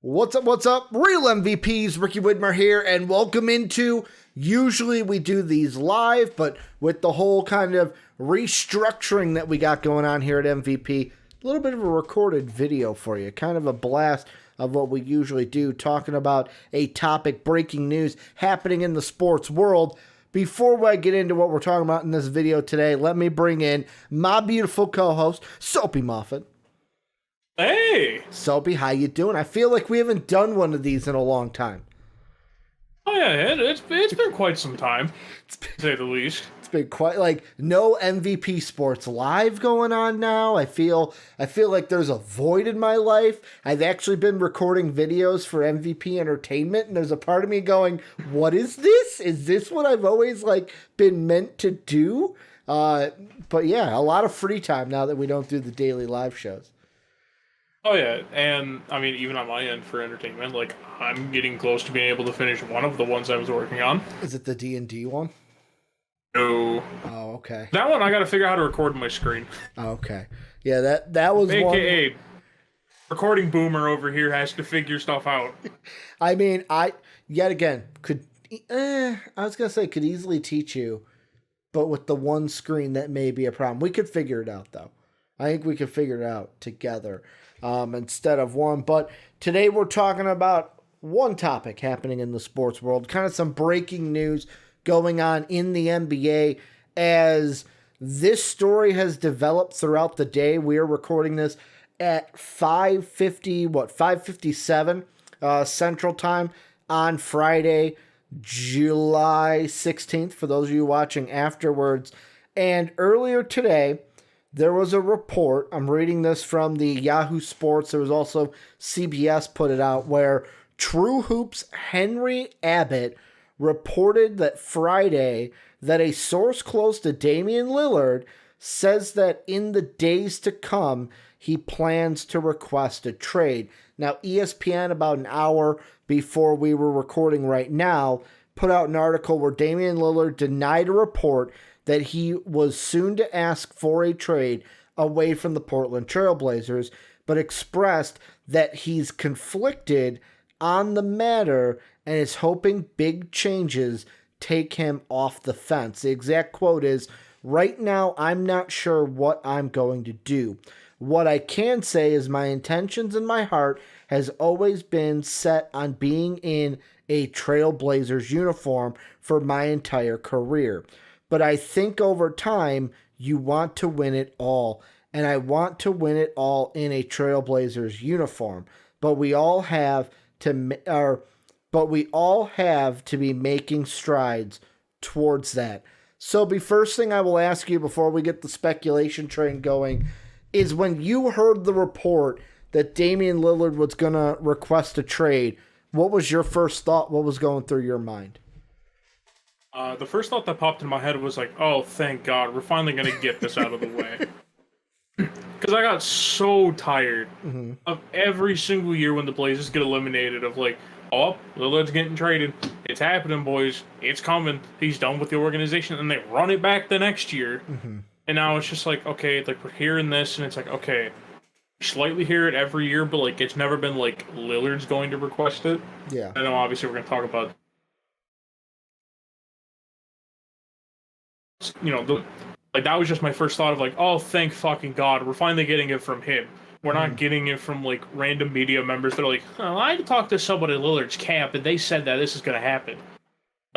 What's up, what's up? Real MVPs, Ricky Widmer here, and welcome into, usually we do these live, but with the whole kind of restructuring that we got going on here at MVP, a little bit of a recorded video for you, kind of a blast of what we usually do, talking about a topic, breaking news happening in the sports world. Before I get into what we're talking about in this video today, let me bring in my beautiful co-host, Soapy Moffat. Hey! Soapy, how you doing? I feel like we haven't done one of these in a long time. Oh yeah, it's been quite some time, to say the least. It's been quite like no MVP Sports Live going on now. I feel like there's a void in my life. I've actually been recording videos for MVP Entertainment, and there's a part of me going, "What is this? Is this what I've always been meant to do?" But yeah, a lot of free time now that we don't do the daily live shows. Oh yeah, and I mean, even on my end for entertainment, I'm getting close to being able to finish one of the ones I was working on. Is it the D&D one? No. Oh, okay. That one I gotta figure out how to record my screen. Okay. Yeah, that was AKA, one. recording boomer over here has to figure stuff out. I mean, yet again, could easily teach you, but with the one screen, that may be a problem. We could figure it out, though. I think we could figure it out together instead of one. But today we're talking about one topic happening in the sports world, kind of some breaking news going on in the NBA as this story has developed throughout the day. We are recording this at 5:57 Central Time on Friday, July 16th, for those of you watching afterwards. And earlier today, there was a report, I'm reading this from the Yahoo Sports, there was also CBS put it out, where True Hoops' Henry Abbott reported that Friday that a source close to Damian Lillard says that in the days to come, he plans to request a trade. Now, ESPN, about an hour before we were recording right now, put out an article where Damian Lillard denied a report that he was soon to ask for a trade away from the Portland Trailblazers, but expressed that he's conflicted on the matter and is hoping big changes take him off the fence. The exact quote is, "Right now, I'm not sure what I'm going to do. What I can say is my intentions and my heart has always been set on being in a Trailblazers uniform for my entire career. But I think over time, you want to win it all. And I want to win it all in a Trailblazers uniform. But we all have to be making strides towards that." So the first thing I will ask you before we get the speculation train going is, when you heard the report that Damian Lillard was going to request a trade, what was your first thought? What was going through your mind? The first thought that popped in my head was oh, thank God, we're finally going to get this out of the way. Because I got so tired of every single year when the Blazers get eliminated of oh, Lillard's getting traded. It's happening, boys. It's coming. He's done with the organization. And they run it back the next year. And now it's just okay, we're hearing this, and it's okay, slightly hear it every year, but it's never been Lillard's going to request it. Yeah. I know obviously we're going to talk about that was just my first thought of oh, thank fucking God, we're finally getting it from him. We're not getting it from random media members that are oh, I talked to somebody at Lillard's camp and they said that this is going to happen.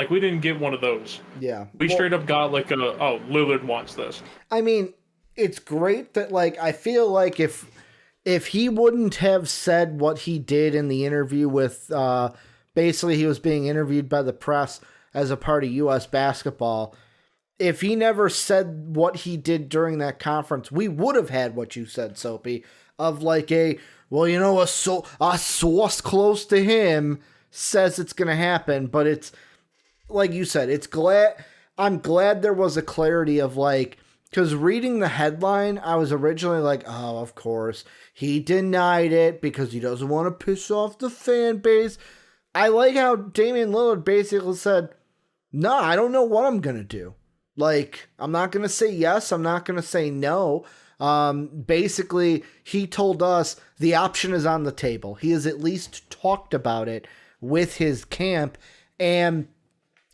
We didn't get one of those. Yeah. We straight up got oh, Lillard wants this. I mean, it's great that I feel like if he wouldn't have said what he did in the interview with basically he was being interviewed by the press as a part of US basketball, if he never said what he did during that conference, we would have had what you said, Soapy, of a source close to him says it's going to happen. But it's like you said, I'm glad there was a clarity of because reading the headline, I was originally oh, of course, he denied it because he doesn't want to piss off the fan base. I like how Damian Lillard basically said, "No, I don't know what I'm going to do. I'm not going to say yes. I'm not going to say no. Basically, he told us the option is on the table. He has at least talked about it with his camp. And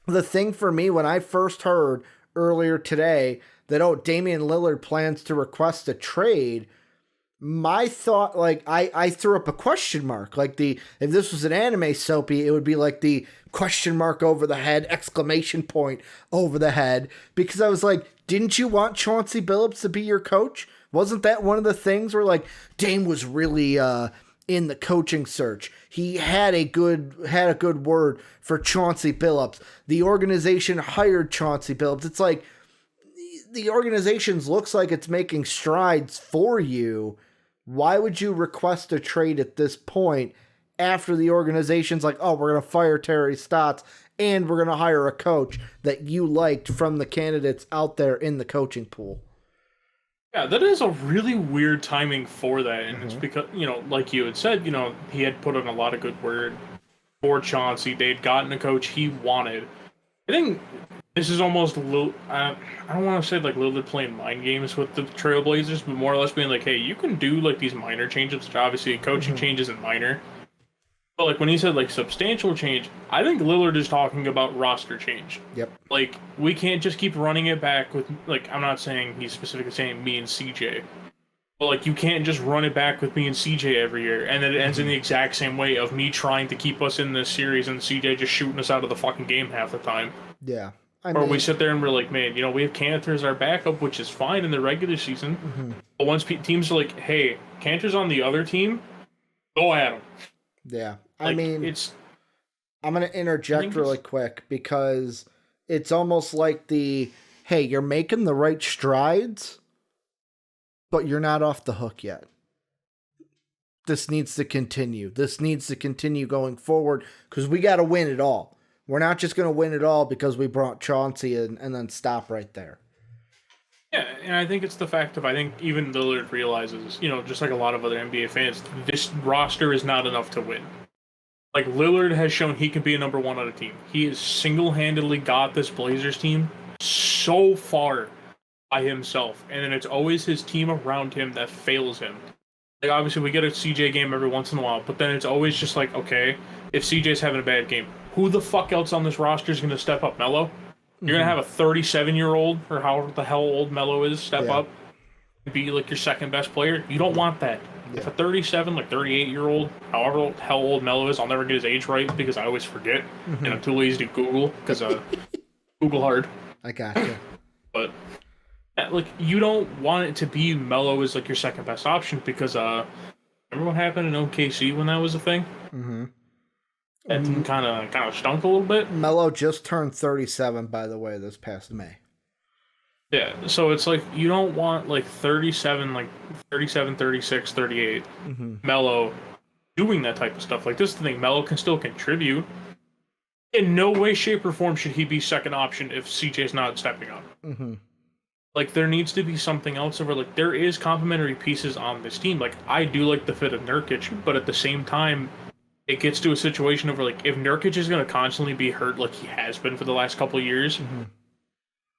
the thing for me, when I first heard earlier today that, Damian Lillard plans to request a trade, my thought, like, I threw up a question mark. Like, if this was an anime Soapy, it would be like the question mark over the head, exclamation point over the head. Because I was like, didn't you want Chauncey Billups to be your coach? Wasn't that one of the things where, like, Dame was really in the coaching search? He had a good word for Chauncey Billups. The organization hired Chauncey Billups. It's like the organization looks like it's making strides for you. Why would you request a trade at this point after the organization's like, oh, we're going to fire Terry Stotts and we're going to hire a coach that you liked from the candidates out there in the coaching pool? Yeah, that is a really weird timing for that. And it's because, like you had said, he had put in a lot of good word for Chauncey. They'd gotten a coach he wanted. I think this is almost a little, I don't want to say like Lillard playing mind games with the Trailblazers, but more or less being like, hey, you can do like these minor changes, which obviously coaching change isn't minor. But like when he said like substantial change, I think Lillard is talking about roster change. Yep. Like we can't just keep running it back with like, I'm not saying he's specifically saying me and CJ, but like you can't just run it back with me and CJ every year, and then it ends in the exact same way of me trying to keep us in this series and CJ just shooting us out of the fucking game half the time. Yeah. Or we sit there and we're like, man, we have Cantor as our backup, which is fine in the regular season. But once teams are like, hey, Cantor's on the other team, go at him. Yeah. Like, I'm going to interject really quick because it's almost like hey, you're making the right strides, but you're not off the hook yet. This needs to continue. This needs to continue going forward because we got to win it all. We're not just going to win it all because we brought Chauncey and then stop right there. Yeah, and I think it's the fact of, I think even Lillard realizes, just like a lot of other NBA fans, this roster is not enough to win. Like, Lillard has shown he can be a number one on a team. He has single-handedly got this Blazers team so far by himself, and then it's always his team around him that fails him. Like, obviously, we get a CJ game every once in a while, but then it's always just like, okay, if CJ's having a bad game, who the fuck else on this roster is going to step up? Melo? You're going to have a 37-year-old, or however the hell old Melo is, step up and be, like, your second-best player? You don't want that. Yeah. If a 37, like, 38-year-old, however the hell old Melo is, I'll never get his age right because I always forget, and I'm too lazy to Google because Google hard. I gotcha. But, like, you don't want it to be Melo as, like, your second-best option because, remember what happened in OKC when that was a thing? Mm-hmm. That kind of stunk a little bit. Melo just turned 37, by the way, this past May. Yeah, so it's like you don't want like 37, 36, 38 Melo doing that type of stuff. Like this is the thing, Melo can still contribute. In no way, shape, or form should he be second option if CJ's not stepping up. Like there needs to be something else over. Like there is complementary pieces on this team. Like I do like the fit of Nurkic, but at the same time, it gets to a situation where, like, if Nurkic is going to constantly be hurt like he has been for the last couple of years,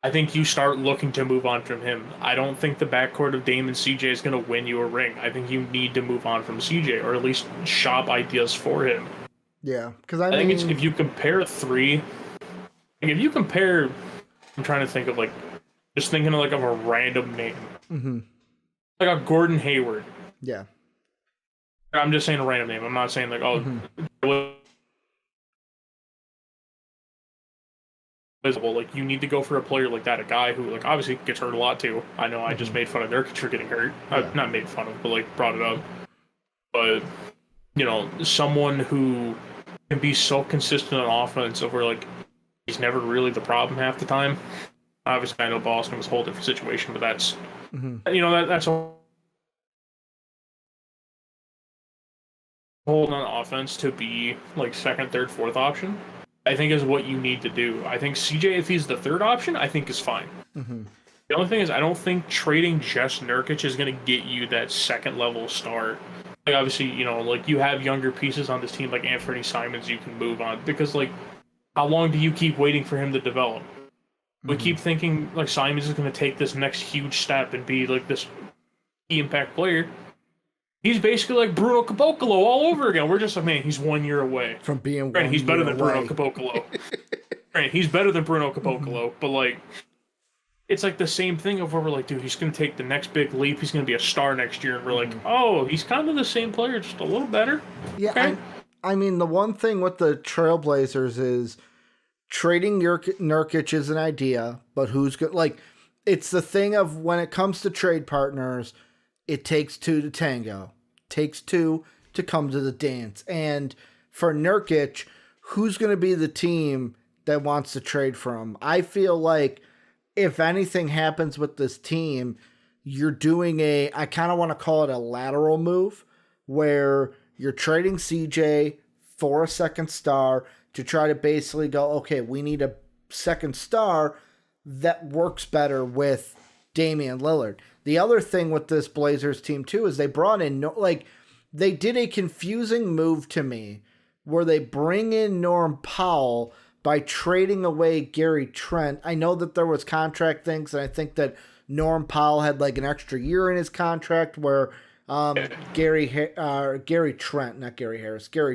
I think you start looking to move on from him. I don't think the backcourt of Dame and CJ is going to win you a ring. I think you need to move on from CJ, or at least shop ideas for him. Yeah, because I think it's, if you compare I'm trying to think of, like, just thinking of, like, of a random name. Like a Gordon Hayward. Yeah. I'm just saying a random name. I'm not saying like, visible. Like you need to go for a player like that, a guy who like obviously gets hurt a lot too. I know I just made fun of Nurkic for getting hurt. Not made fun of, but like brought it up. But someone who can be so consistent on offense over like he's never really the problem half the time. Obviously, I know Boston was a whole different situation, but that's that's a hold on offense to be like second, third, fourth option, I think is what you need to do. I think CJ, if he's the third option, I think is fine. The only thing is I don't think trading just Nurkic is going to get you that second level star. Like obviously, like you have younger pieces on this team like Anthony Simons you can move on because like how long do you keep waiting for him to develop? We keep thinking like Simons is going to take this next huge step and be like this impact player. He's basically like Bruno Caboclo all over again. We're just like, man, he's 1 year away from being Granted, he's better than away. Bruno Caboclo. Granted, he's better than Bruno Caboclo, but like, it's like the same thing of where we're like, dude, he's going to take the next big leap. He's going to be a star next year. And we're like, oh, he's kind of the same player, just a little better. Yeah, okay. I mean, the one thing with the Trailblazers is trading Nurkic is an idea, but who's good? Like, it's the thing of when it comes to trade partners, it takes two to tango. It takes two to come to the dance. And for Nurkic, who's going to be the team that wants to trade for him? I feel like if anything happens with this team, you're doing I kind of want to call it a lateral move, where you're trading CJ for a second star to try to basically go, okay, we need a second star that works better with Damian Lillard. The other thing with this Blazers team too is they brought in, they did a confusing move to me where they bring in Norm Powell by trading away Gary Trent. I know that there was contract things, and I think that Norm Powell had like an extra year in his contract where Gary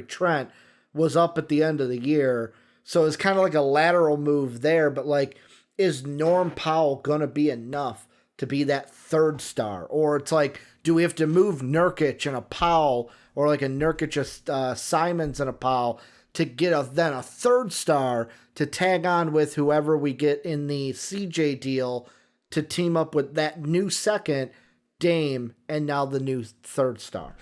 Trent was up at the end of the year. So it's kind of like a lateral move there, but like, is Norm Powell going to be enough to be that third star? Or it's like, do we have to move Nurkic and a Powell, or like a Nurkic, Simons and a Powell to get then a third star to tag on with whoever we get in the CJ deal to team up with that new second, Dame, and now the new third star?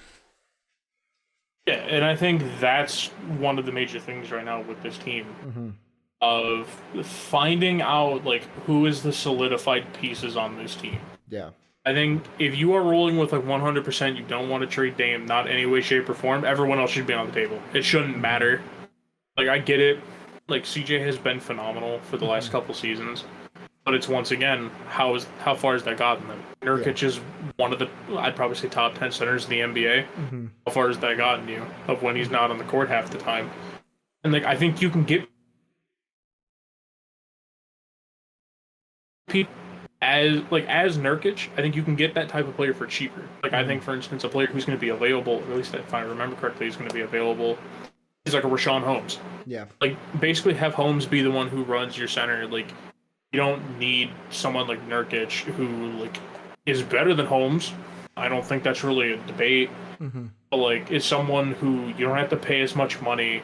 Yeah, and I think that's one of the major things right now with this team, of finding out like who is the solidified pieces on this team. Yeah. I think if you are rolling with like 100%, you don't want to trade Dame, not any way, shape, or form, everyone else should be on the table. It shouldn't matter. Like, I get it. Like, CJ has been phenomenal for the last couple seasons. But it's, once again, how far has that gotten them? Nurkic is one of the, I'd probably say, top 10 centers in the NBA. How far has that gotten you of when he's not on the court half the time? And, like, I think you can get people as Nurkic, I think you can get that type of player for cheaper. Like, I think, for instance, a player who's going to be available, or at least if I remember correctly, he's going to be available, is like a Rashawn Holmes. Yeah. Like, basically have Holmes be the one who runs your center. Like, you don't need someone like Nurkic who, like, is better than Holmes. I don't think that's really a debate. But, like, is someone who you don't have to pay as much money.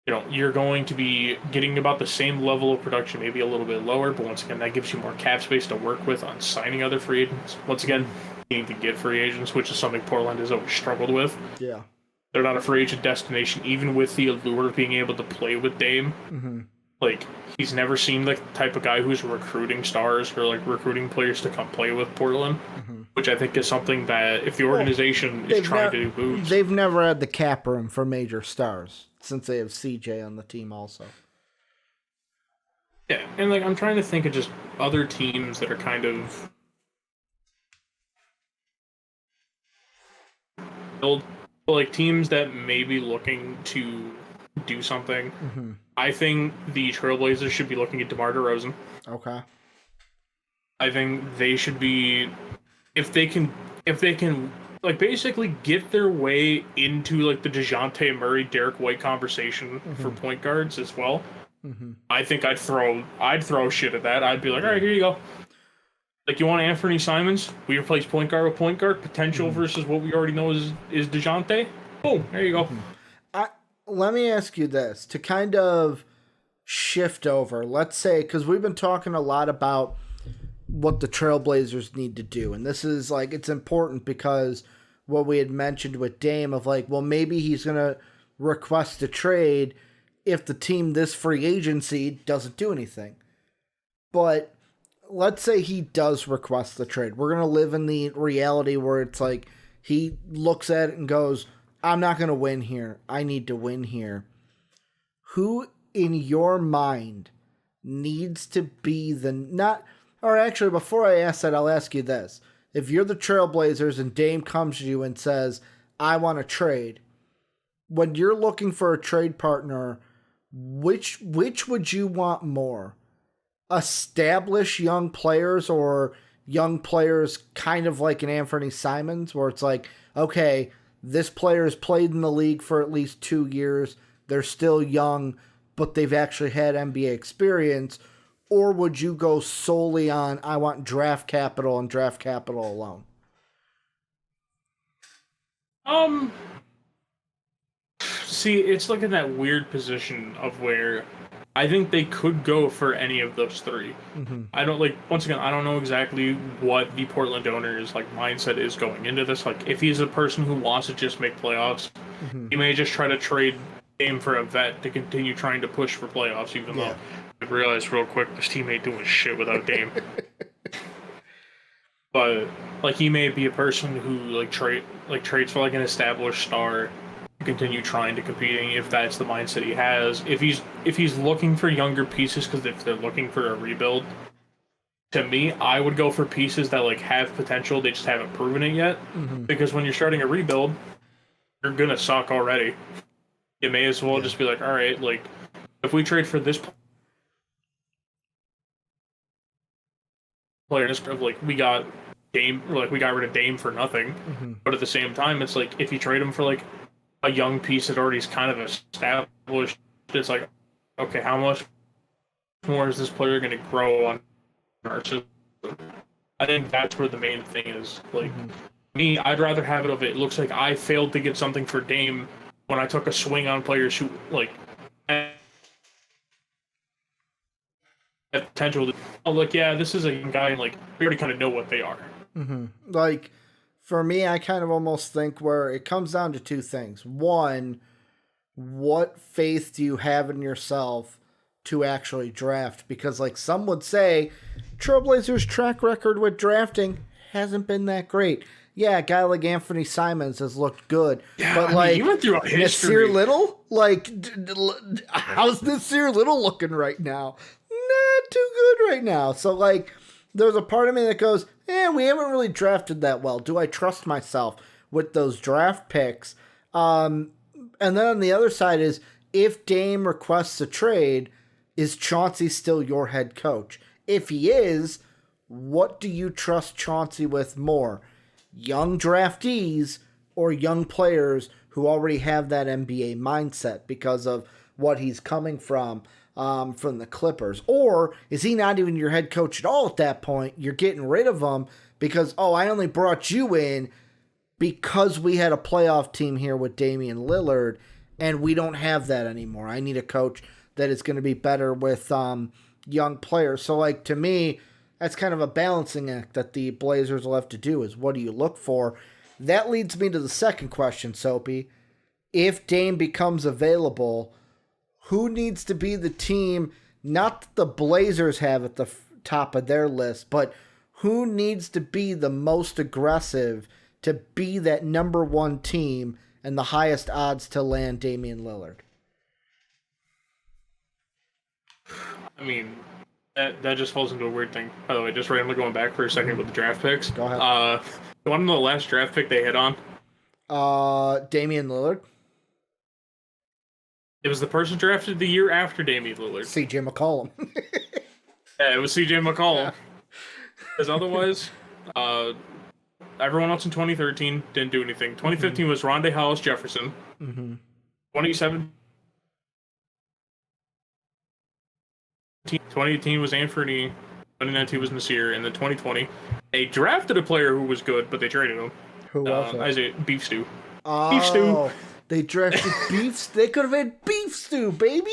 You know, you're going to be getting about the same level of production, maybe a little bit lower, but once again, that gives you more cap space to work with on signing other free agents. Once again, needing to get free agents, which is something Portland has always struggled with. Yeah. They're not a free agent destination, even with the allure of being able to play with Dame. Like, he's never seemed like the type of guy who's recruiting stars or, like, recruiting players to come play with Portland, which I think is something that if the organization is trying to do moves. They've never had the cap room for major stars since they have CJ on the team also. Yeah, and, like, I'm trying to think of just other teams that are kind of build, like, teams that may be looking to do something. I think the Trailblazers should be looking at DeMar DeRozan. Okay. I think they should be, if they can, like, basically get their way into, like, the DeJounte Murray, Derek White conversation for point guards as well. I think I'd throw shit at that. I'd be like, all right, here you go. Like, you want Anthony Simons? We replace point guard with point guard potential versus what we already know is DeJounte. Boom, there you go. Let me ask you this to kind of shift over. Let's say, because we've been talking a lot about what the Trailblazers need to do. And this is like, it's important because what we had mentioned with Dame of like, well, maybe he's going to request a trade if the team this free agency doesn't do anything. But let's say he does request the trade. We're going to live in the reality where it's like, he looks at it and goes, I'm not going to win here. I need to win here. Who in your mind needs to be or actually, before I ask that, I'll ask you this. If you're the Trailblazers and Dame comes to you and says, I want to trade, when you're looking for a trade partner, which would you want more? Established young players, or young players kind of like an Anthony Simons, where it's like, okay, this player has played in the league for at least 2 years. They're still young, but they've actually had NBA experience? Or would you go solely on, I want draft capital and draft capital alone? See, it's like in that weird position of where I think they could go for any of those three. Mm-hmm. I don't once again, I don't know exactly what the Portland owner's mindset is going into this. If he's a person who wants to just make playoffs, he may just try to trade Dame for a vet to continue trying to push for playoffs, even though I realized real quick this team ain't doing shit without Dame. But he may be a person who trades for an established star, continue trying to competing if that's the mindset he has. If he's looking for younger pieces, because if they're looking for a rebuild, to me, I would go for pieces that have potential. They just haven't proven it yet. Because when you're starting a rebuild, you're gonna suck already. You may as well just be all right, if we trade for this player, we got Dame, we got rid of Dame for nothing. But at the same time, it's if you trade him for a young piece that already is kind of established, it's okay, how much more is this player going to grow on our system? I think that's where the main thing is. Me, I'd rather have it looks like I failed to get something for Dame when I took a swing on players who had potential to, yeah, this is a young guy, and we already kind of know what they are. For me, I kind of almost think where it comes down to two things. One, what faith do you have in yourself to actually draft? Because some would say, Trailblazers' track record with drafting hasn't been that great. Yeah, a guy like Anthony Simons has looked good. Yeah, but he went through a history. Nasir Little? How's Nasir Little looking right now? Not too good right now. So there's a part of me that goes, we haven't really drafted that well. Do I trust myself with those draft picks? And then on the other side is, if Dame requests a trade, is Chauncey still your head coach? If he is, what do you trust Chauncey with more? Young draftees or young players who already have that NBA mindset because of what he's coming from the Clippers? Or is he not even your head coach at all at that point? You're getting rid of him because, I only brought you in because we had a playoff team here with Damian Lillard, and we don't have that anymore. I need a coach that is going to be better with young players. So, to me, that's kind of a balancing act that the Blazers will have to do, is what do you look for? That leads me to the second question, Soapy. If Dame becomes available, who needs to be the team, not that the Blazers have at the top of their list, but who needs to be the most aggressive to be that number one team and the highest odds to land Damian Lillard? I mean, that just falls into a weird thing. By the way, just randomly going back for a second with the draft picks. Go ahead. You want to know the last draft pick they hit on? Damian Lillard. It was the person drafted the year after Damian Lillard. CJ McCollum. Yeah, it was CJ McCollum. Because otherwise, everyone else in 2013 didn't do anything. 2015 was Rondé Hollis Jefferson. 2018 was Anthony. 2019 was Nasir. And then 2020, they drafted a player who was good, but they traded him. Who was it? Isaiah Beef Stew. Oh, Beef Stew. They drafted Beef. They could have had Beef Stew, baby.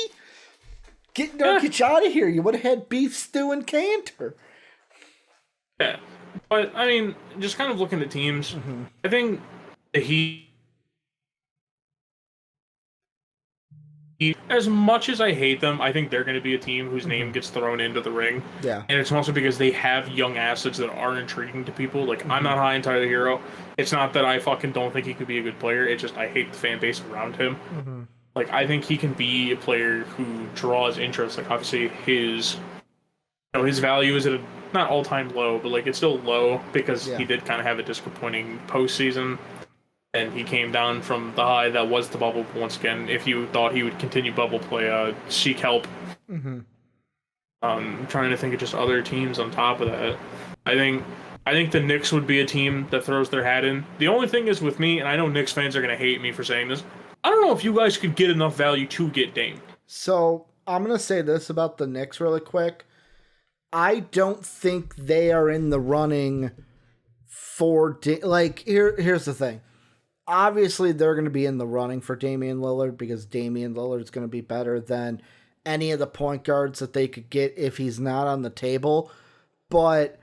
Get Nurkic out of here. You would have had Beef Stew and Cantor. Yeah. But, I mean, just kind of looking at teams, I think the Heat, as much as I hate them, I think they're going to be a team whose name gets thrown into the ring. Yeah. And it's also because they have young assets that are intriguing to people. I'm not high on Tyler Hero. It's not that I fucking don't think he could be a good player. It's just I hate the fan base around him. I think he can be a player who draws interest. Obviously, his value is at a not all-time low, but it's still low because he did kind of have a disappointing postseason. And he came down from the high that was the bubble once again. If you thought he would continue bubble play, seek help. Trying to think of just other teams on top of that. I think the Knicks would be a team that throws their hat in. The only thing is with me, and I know Knicks fans are gonna hate me for saying this. I don't know if you guys could get enough value to get Dame. So I'm gonna say this about the Knicks really quick. I don't think they are in the running for here's the thing. Obviously, they're going to be in the running for Damian Lillard because Damian Lillard is going to be better than any of the point guards that they could get if he's not on the table. But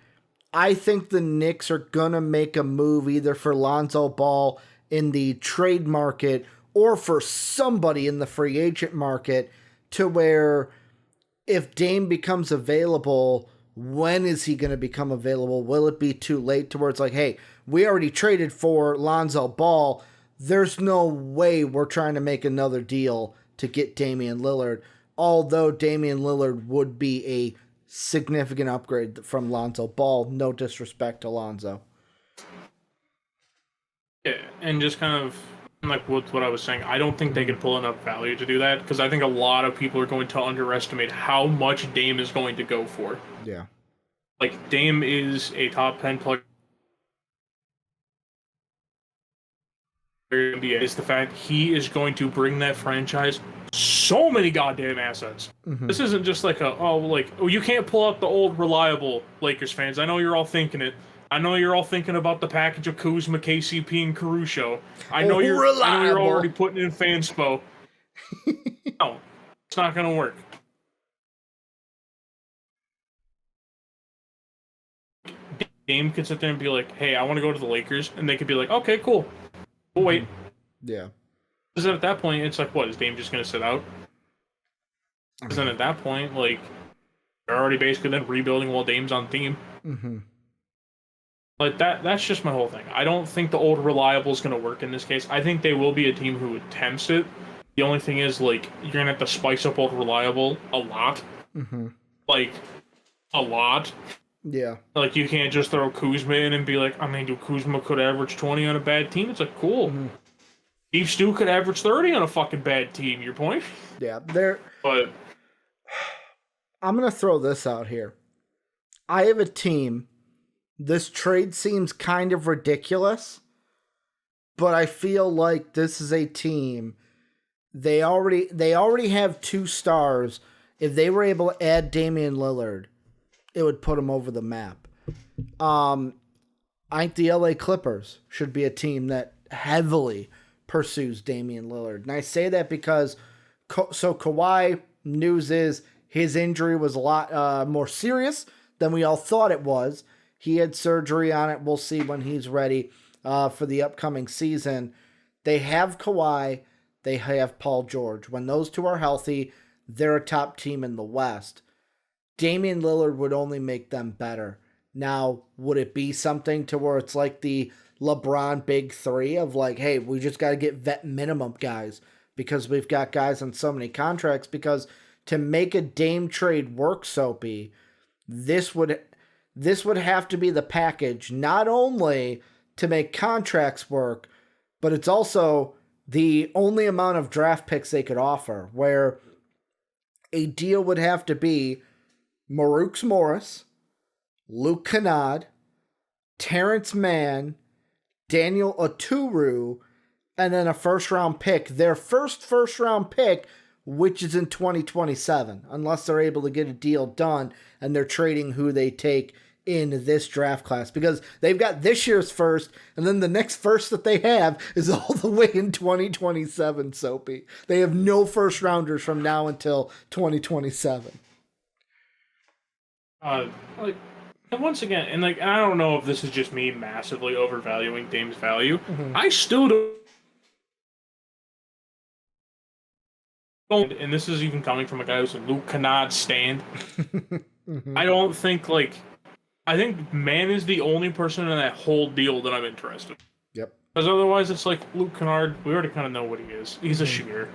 I think the Knicks are going to make a move either for Lonzo Ball in the trade market or for somebody in the free agent market to where if Dame becomes available, when is he going to become available? Will it be too late to where it's like, hey, we already traded for Lonzo Ball. There's no way we're trying to make another deal to get Damian Lillard. Although Damian Lillard would be a significant upgrade from Lonzo Ball. No disrespect to Lonzo. Yeah, and just kind of like what I was saying, I don't think they could pull enough value to do that because I think a lot of people are going to underestimate how much Dame is going to go for. Yeah. Like, Dame is a top 10 player in the NBA. Is the fact he is going to bring that franchise so many goddamn assets. Mm-hmm. This isn't just like you can't pull out the old reliable Lakers fans. I know you're all thinking it. I know you're all thinking about the package of Kuzma, KCP, and Caruso. I know you're already putting in Fanspo. No, it's not going to work. Dame could sit there and be like, hey, I want to go to the Lakers. And they could be like, okay, cool. We'll wait. Yeah. Because then at that point, it's like, what? Is Dame just going to sit out? Because then at that point, like, they're already basically then rebuilding while Dame's on theme. Mm-hmm. But that's just my whole thing. I don't think the old reliable is going to work in this case. I think they will be a team who attempts it. The only thing is, like, you're going to have to spice up old reliable a lot. Mm-hmm. Like, a lot. Yeah. Like, you can't just throw Kuzma in and be like, I mean, dude, Kuzma could average 20 on a bad team. It's like, cool. Mm-hmm. Steve Stu could average 30 on a fucking bad team. Your point? Yeah. But I'm going to throw this out here. I have a team. This trade seems kind of ridiculous, but I feel like this is a team. They already have 2 stars. If they were able to add Damian Lillard, it would put them over the map. I think the LA Clippers should be a team that heavily pursues Damian Lillard. And I say that because Kawhi, news is his injury was a lot more serious than we all thought it was. He had surgery on it. We'll see when he's ready for the upcoming season. They have Kawhi. They have Paul George. When those 2 are healthy, they're a top team in the West. Damian Lillard would only make them better. Now, would it be something to where it's like the LeBron big 3 of like, hey, we just got to get vet minimum guys because we've got guys on so many contracts? Because to make a Dame trade work, Soapy, this would have to be the package, not only to make contracts work, but it's also the only amount of draft picks they could offer, where a deal would have to be Marukes Morris, Luke Kennard, Terrence Mann, Daniel Oturu, and then a first-round pick. Their first-round pick, which is in 2027, unless they're able to get a deal done and they're trading who they take in this draft class, because they've got this year's first, and then the next first that they have is all the way in 2027, Soapy. They have no first-rounders from now until 2027. And once again, and I don't know if this is just me massively overvaluing Dame's value. Mm-hmm. I still don't, and this is even coming from a guy who's a Luke Kennard stand. Mm-hmm. I don't think, I think Mann is the only person in that whole deal that I'm interested in. Yep. Because otherwise, it's like Luke Kennard, we already kind of know what he is. He's a shooter.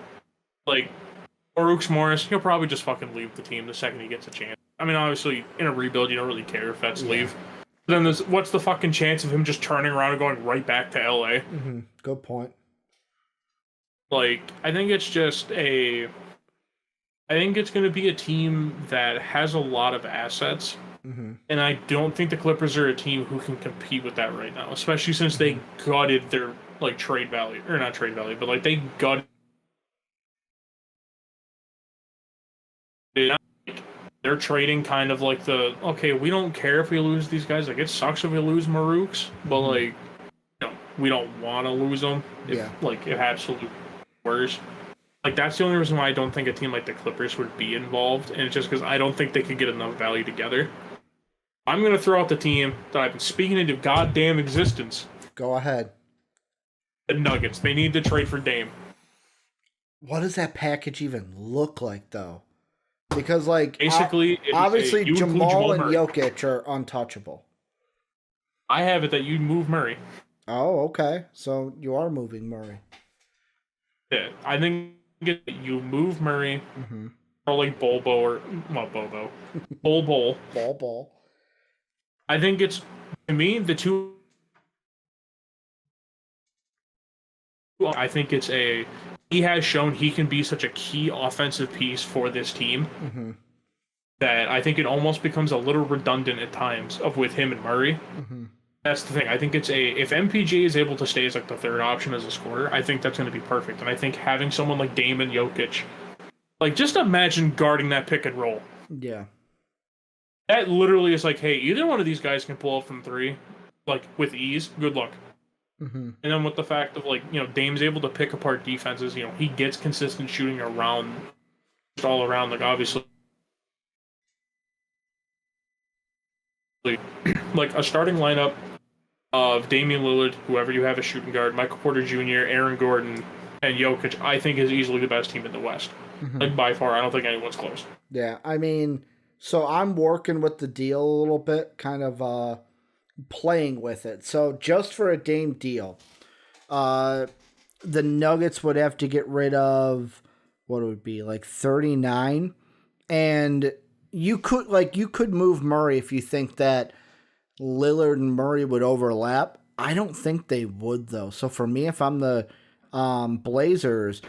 Marukes Morris, he'll probably just fucking leave the team the second he gets a chance. I mean, obviously, in a rebuild, you don't really care if that's leave. But then what's the fucking chance of him just turning around and going right back to LA? Mm-hmm. Good point. I think it's just I think it's going to be a team that has a lot of assets, And I don't think the Clippers are a team who can compete with that right now, especially since they gutted their like trade value, or not trade value, but like they gutted. They're trading kind of like okay, we don't care if we lose these guys. Like, it sucks if we lose Marooks, but like, we don't want to lose them. If absolute worse. Like, that's the only reason why I don't think a team like the Clippers would be involved, and it's just because I don't think they could get enough value together. I'm going to throw out the team that I've been speaking into goddamn existence. Go ahead. The Nuggets. They need to trade for Dame. What does that package even look like, though? Because, like, basically, obviously Jamal and Jokic are untouchable. I have it that you move Murray. Oh, okay. So you are moving Murray. Yeah, I think you move Murray, or like Bol. I think it's, to me, the two. I think it's he has shown he can be such a key offensive piece for this team that I think it almost becomes a little redundant at times with him and Murray. That's the thing. I think it's if MPG is able to stay as like the third option as a scorer, I think that's going to be perfect. And I think having someone like Dame and Jokic, like, just imagine guarding that pick and roll. Yeah. That literally is like, hey, either one of these guys can pull up from three, like, with ease. Good luck. And then with the fact of, like, Dame's able to pick apart defenses, he gets consistent shooting around, just all around, like, obviously. Like, a starting lineup of Damian Lillard, whoever you have as shooting guard, Michael Porter Jr., Aaron Gordon, and Jokic, I think is easily the best team in the West. Like, by far, I don't think anyone's close. Yeah, I mean, so I'm working with the deal a little bit, kind of playing with it. So just for a Dame deal, the Nuggets would have to get rid of, what it would be, like 39, and you could move Murray if you think that Lillard and Murray would overlap. I don't think they would, though. So for me, if I'm the Blazers,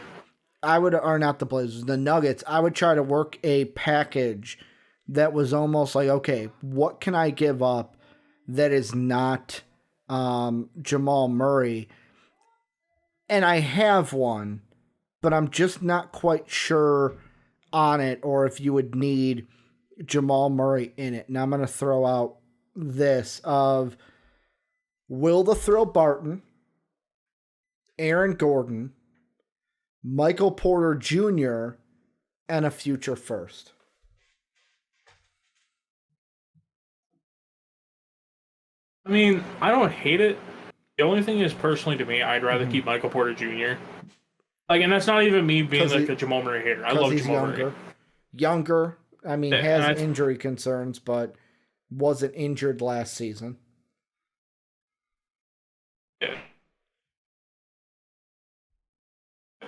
the Nuggets, I would try to work a package that was almost like, okay, what can I give up that is not Jamal Murray? And I have one, but I'm just not quite sure on it, or if you would need Jamal Murray in it. Now I'm going to throw out this of Will the Thrill Barton, Aaron Gordon, Michael Porter Jr., and a future first. I mean, I don't hate it. The only thing is, personally to me, I'd rather keep Michael Porter Jr. Like, and that's not even me being like a Jamal Murray hater. I love Jamal Murray. Younger. I mean, has injury concerns, but wasn't injured last season. Yeah.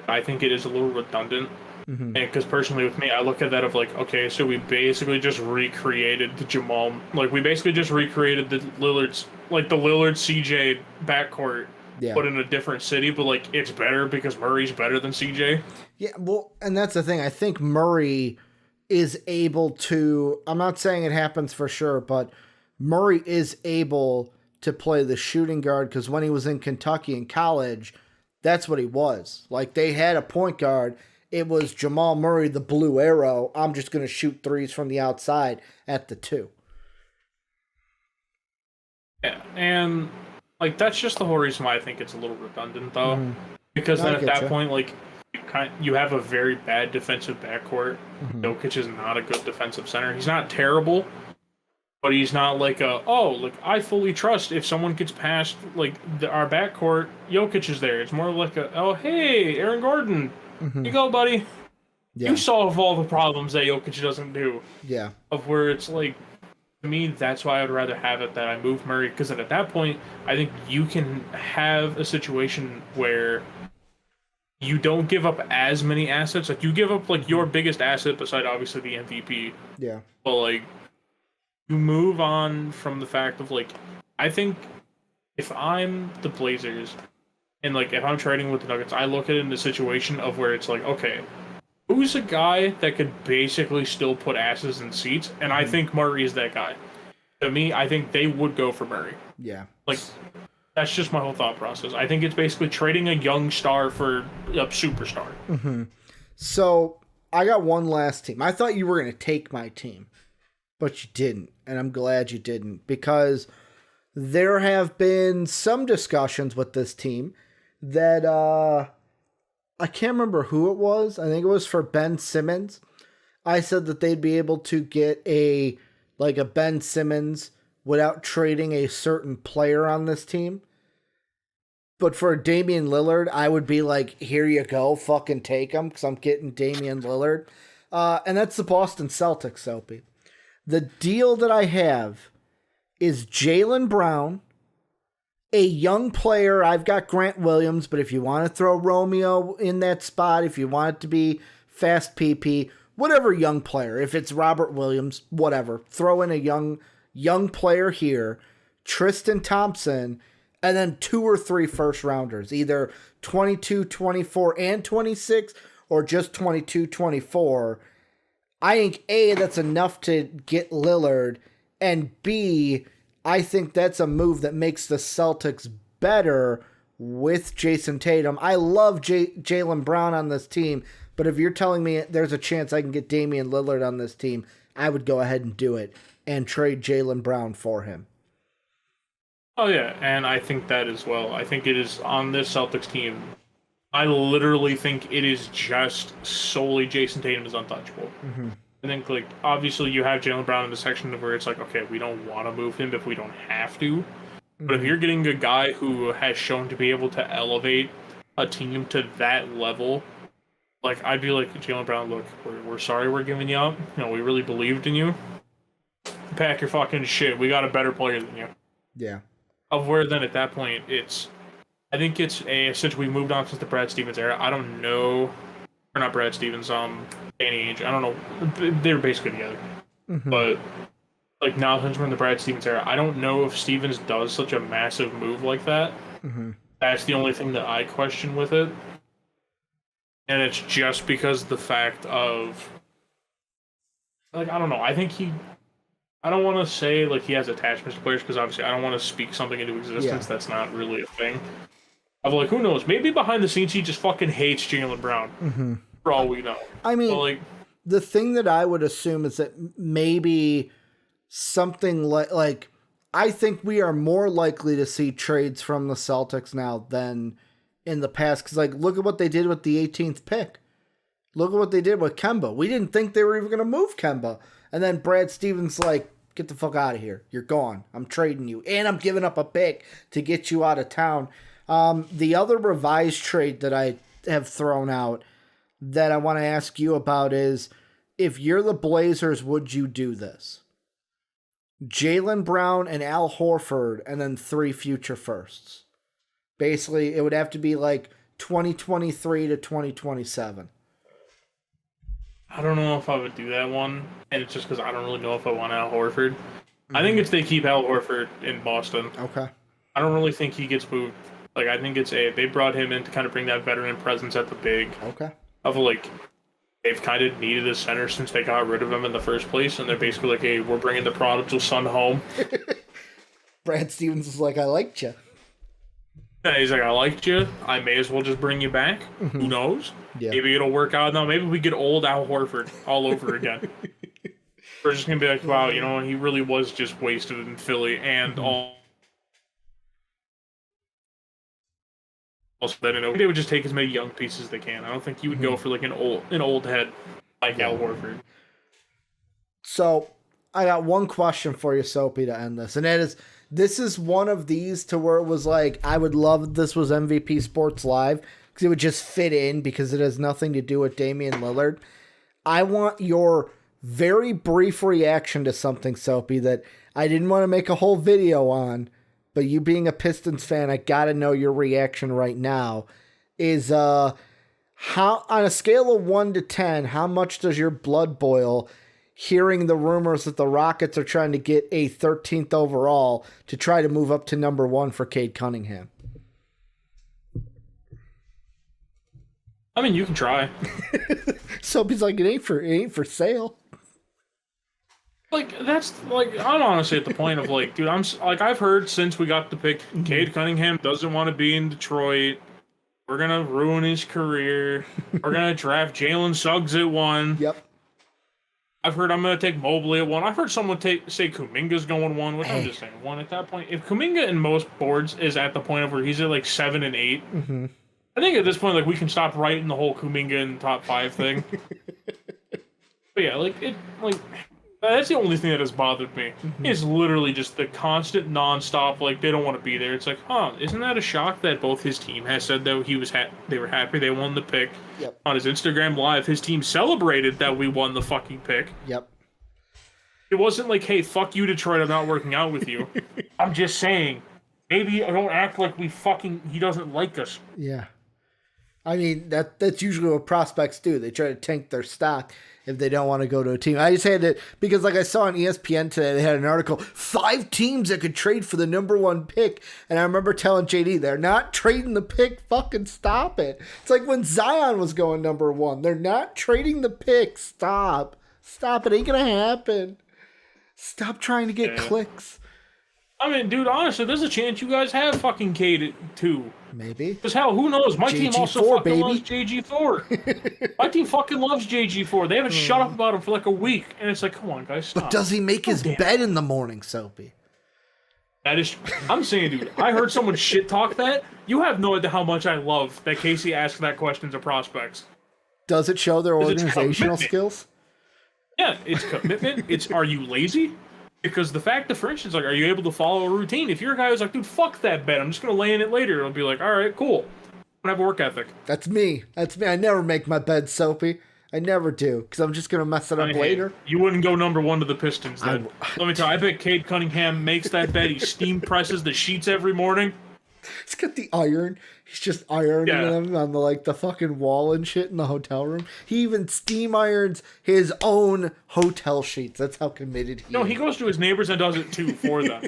I think it is a little redundant. Because personally with me, I look at that of like, okay, so we basically just recreated the Jamal, like we basically just recreated the Lillard CJ backcourt, but in a different city, but like it's better because Murray's better than CJ. Yeah, well, and that's the thing. I think Murray is able to, I'm not saying it happens for sure, but Murray is able to play the shooting guard, because when he was in Kentucky in college, that's what he was. Like, they had a point guard. It was Jamal Murray, the blue arrow. I'm just going to shoot threes from the outside at the 2. Yeah, and like that's just the whole reason why I think it's a little redundant, though. Because then at that point, like, you have a very bad defensive backcourt. Jokic is not a good defensive center. He's not terrible, but he's not like I fully trust if someone gets past like our backcourt, Jokic is there. It's more like hey, Aaron Gordon. Here you go, buddy. Yeah. You solve all the problems that Jokic doesn't do. Yeah. Of where it's like, to me, that's why I'd rather have it that I move Murray, because then at that point, I think you can have a situation where you don't give up as many assets. Like, you give up like your biggest asset beside obviously the MVP. Yeah. But like, you move on from the fact of like, I think if I'm the Blazers, and, like, if I'm trading with the Nuggets, I look at it in the situation of where it's like, okay, who's a guy that could basically still put asses in seats? And I think Murray is that guy. To me, I think they would go for Murray. Yeah. Like, that's just my whole thought process. I think it's basically trading a young star for a superstar. Mm-hmm. So I got one last team. I thought you were going to take my team, but you didn't. And I'm glad you didn't, because there have been some discussions with this team that I can't remember who it was. I think it was for Ben Simmons. I said that they'd be able to get a Ben Simmons without trading a certain player on this team. But for Damian Lillard, I would be like, here you go, fucking take him, because I'm getting Damian Lillard. And that's the Boston Celtics, Soapy. The deal that I have is Jaylen Brown, a young player. I've got Grant Williams, but if you want to throw Romeo in that spot, if you want it to be fast PP, whatever young player, if it's Robert Williams, whatever, throw in a young player here, Tristan Thompson, and then 2 or 3 first rounders, either 22, 24, and 26, or just 22, 24. I think A, that's enough to get Lillard, and B, I think that's a move that makes the Celtics better with Jason Tatum. I love Jaylen Brown on this team, but if you're telling me there's a chance I can get Damian Lillard on this team, I would go ahead and do it and trade Jaylen Brown for him. Oh, yeah, and I think that as well. I think it is on this Celtics team. I literally think it is just solely Jason Tatum is untouchable. Mm-hmm. I think, like, obviously you have Jaylen Brown in the section where it's like, okay, we don't want to move him if we don't have to. Mm-hmm. But if you're getting a guy who has shown to be able to elevate a team to that level, like, I'd be like, Jaylen Brown, look, we're sorry we're giving you up. You know, we really believed in you. Pack your fucking shit. We got a better player than you. Yeah. Of where then at that point I think it's since we moved on since the Brad Stevens era, I don't know, or not Brad Stevens, Danny Ainge, I don't know, they're basically together. Mm-hmm. But like now since we're in the Brad Stevens era, I don't know if Stevens does such a massive move like that. Mm-hmm. That's the only thing that I question with it, and it's just because the fact of, like, I don't know, I think I don't want to say like he has attachments to players, because obviously I don't want to speak something into existence that's not really a thing. I'm like, who knows? Maybe behind the scenes he just fucking hates Jaylen Brown, for all we know. I mean, the thing that I would assume is that maybe something like I think we are more likely to see trades from the Celtics now than in the past. Because, like, look at what they did with the 18th pick. Look at what they did with Kemba. We didn't think they were even going to move Kemba. And then Brad Stevens like, get the fuck out of here. You're gone. I'm trading you. And I'm giving up a pick to get you out of town. The other revised trade that I have thrown out that I want to ask you about is, if you're the Blazers, would you do this? Jaylen Brown and Al Horford and then 3 future firsts. Basically, it would have to be like 2023 to 2027. I don't know if I would do that one, and it's just because I don't really know if I want Al Horford. Mm-hmm. I think it's they keep Al Horford in Boston. Okay. I don't really think he gets moved. Like, I think it's they brought him in to kind of bring that veteran presence at the big. Okay. Of, like, they've kind of needed a center since they got rid of him in the first place, and they're basically like, hey, we're bringing the prodigal son home. Brad Stevens is like, I liked you. Yeah, he's like, I liked you. I may as well just bring you back. Mm-hmm. Who knows? Yeah. Maybe it'll work out now. Maybe we get old Al Horford all over again. We're just going to be like, wow, you know, he really was just wasted in Philly, and all. Also, they would just take as many young pieces as they can. I don't think you would go for like an old head like Al Horford. So, I got one question for you, Soapy, to end this, and that is, this is one of these to where it was like, I would love if this was MVP Sports Live, because it would just fit in, because it has nothing to do with Damian Lillard. I want your very brief reaction to something, Soapy, that I didn't want to make a whole video on, but you being a Pistons fan, I gotta know your reaction right now. Is how, on a scale of 1 to 10, how much does your blood boil hearing the rumors that the Rockets are trying to get a 13th overall to try to move up to number 1 for Cade Cunningham? I mean, you can try. Soapy's like, it ain't for sale. Like, that's, like, I'm honestly at the point of, like, dude, I've heard since we got the pick, Cade Cunningham doesn't want to be in Detroit. We're gonna ruin his career. We're gonna draft Jalen Suggs at 1. Yep. I've heard I'm gonna take Mobley at 1. I've heard someone say Kuminga's going 1, which I'm just saying 1 at that point. If Kuminga in most boards is at the point of where he's at, like, 7 and 8, I think at this point, like, we can stop writing the whole Kuminga in top 5 thing. But yeah, that's the only thing that has bothered me. Is literally just the constant, nonstop, like, they don't want to be there. It's like, isn't that a shock that both his team has said that they were happy they won the pick? Yep. On his Instagram Live, his team celebrated that we won the fucking pick. Yep. It wasn't like, hey, fuck you, Detroit, I'm not working out with you. I'm just saying, maybe don't act like he doesn't like us. Yeah. I mean, that's usually what prospects do. They try to tank their stock if they don't want to go to a team. I just had to, because like I saw on ESPN today, they had an article, 5 teams that could trade for the number 1 pick. And I remember telling JD, they're not trading the pick. Fucking stop it. It's like when Zion was going number 1. They're not trading the pick. Stop. Stop. It ain't going to happen. Stop trying to get clicks. I mean, dude, honestly, there's a chance you guys have fucking Cade too. Maybe. Because hell, who knows? My team also fucking loves JG4. My team fucking loves JG4. They haven't shut up about him for like a week. And it's like, come on, guys, stop. But does he make his bed in the morning, Soapy? That is, I'm saying, dude, I heard someone shit talk that. You have no idea how much I love that Casey asked that question to prospects. Does it show their organizational skills? Yeah, it's commitment. It's, are you lazy? Because the fact that, for instance, like, are you able to follow a routine? If you're a guy who's like, dude, fuck that bet, I'm just going to lay in it later, it'll be like, all right, cool. I have a work ethic. That's me. I never make my bed, Soapy. I never do, because I'm just going to mess it up later. You wouldn't go number 1 to the Pistons, then. Let me tell you, I bet Cade Cunningham makes that bed. He steam presses the sheets every morning. He's got the iron. He's just ironing them on the fucking wall and shit in the hotel room. He even steam irons his own hotel sheets. That's how committed he is. No, he goes to his neighbors and does it too for them.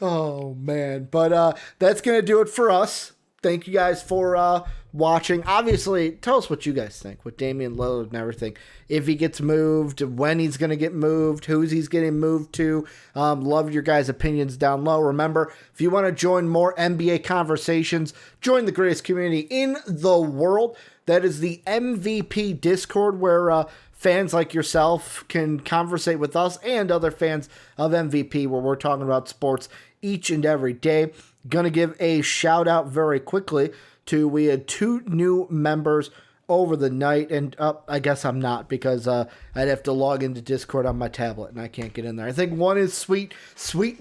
Oh, man. But that's going to do it for us. Thank you guys for watching. Obviously, tell us what you guys think with Damian Lillard and everything. If he gets moved, when he's going to get moved, who's he's getting moved to. Love your guys' opinions down low. Remember, if you want to join more NBA conversations, join the greatest community in the world. That is the MVP Discord, where fans like yourself can conversate with us and other fans of MVP, where we're talking about sports each and every day. Gonna give a shout out very quickly to, we had 2 new members over the night, and I guess I'm not, because I'd have to log into Discord on my tablet and I can't get in there. I think one is Sweet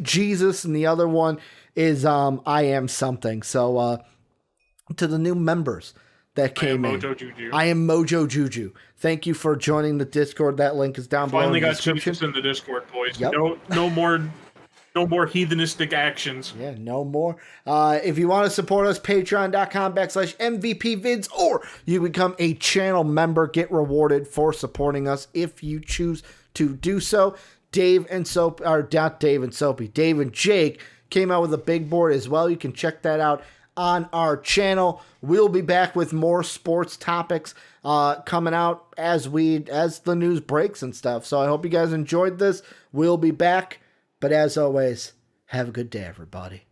Jesus and the other one is I Am Something. So to the new members that came in, I am Mojo Juju. Thank you for joining the Discord. That link is down below. Finally got chips in the Discord, boys. Yep. No more heathenistic actions. Yeah, no more. If you want to support us, patreon.com/MVPvids, or you become a channel member, get rewarded for supporting us if you choose to do so. Dave and Jake came out with a big board as well. You can check that out on our channel. We'll be back with more sports topics coming out as the news breaks and stuff. So I hope you guys enjoyed this. We'll be back. But as always, have a good day, everybody.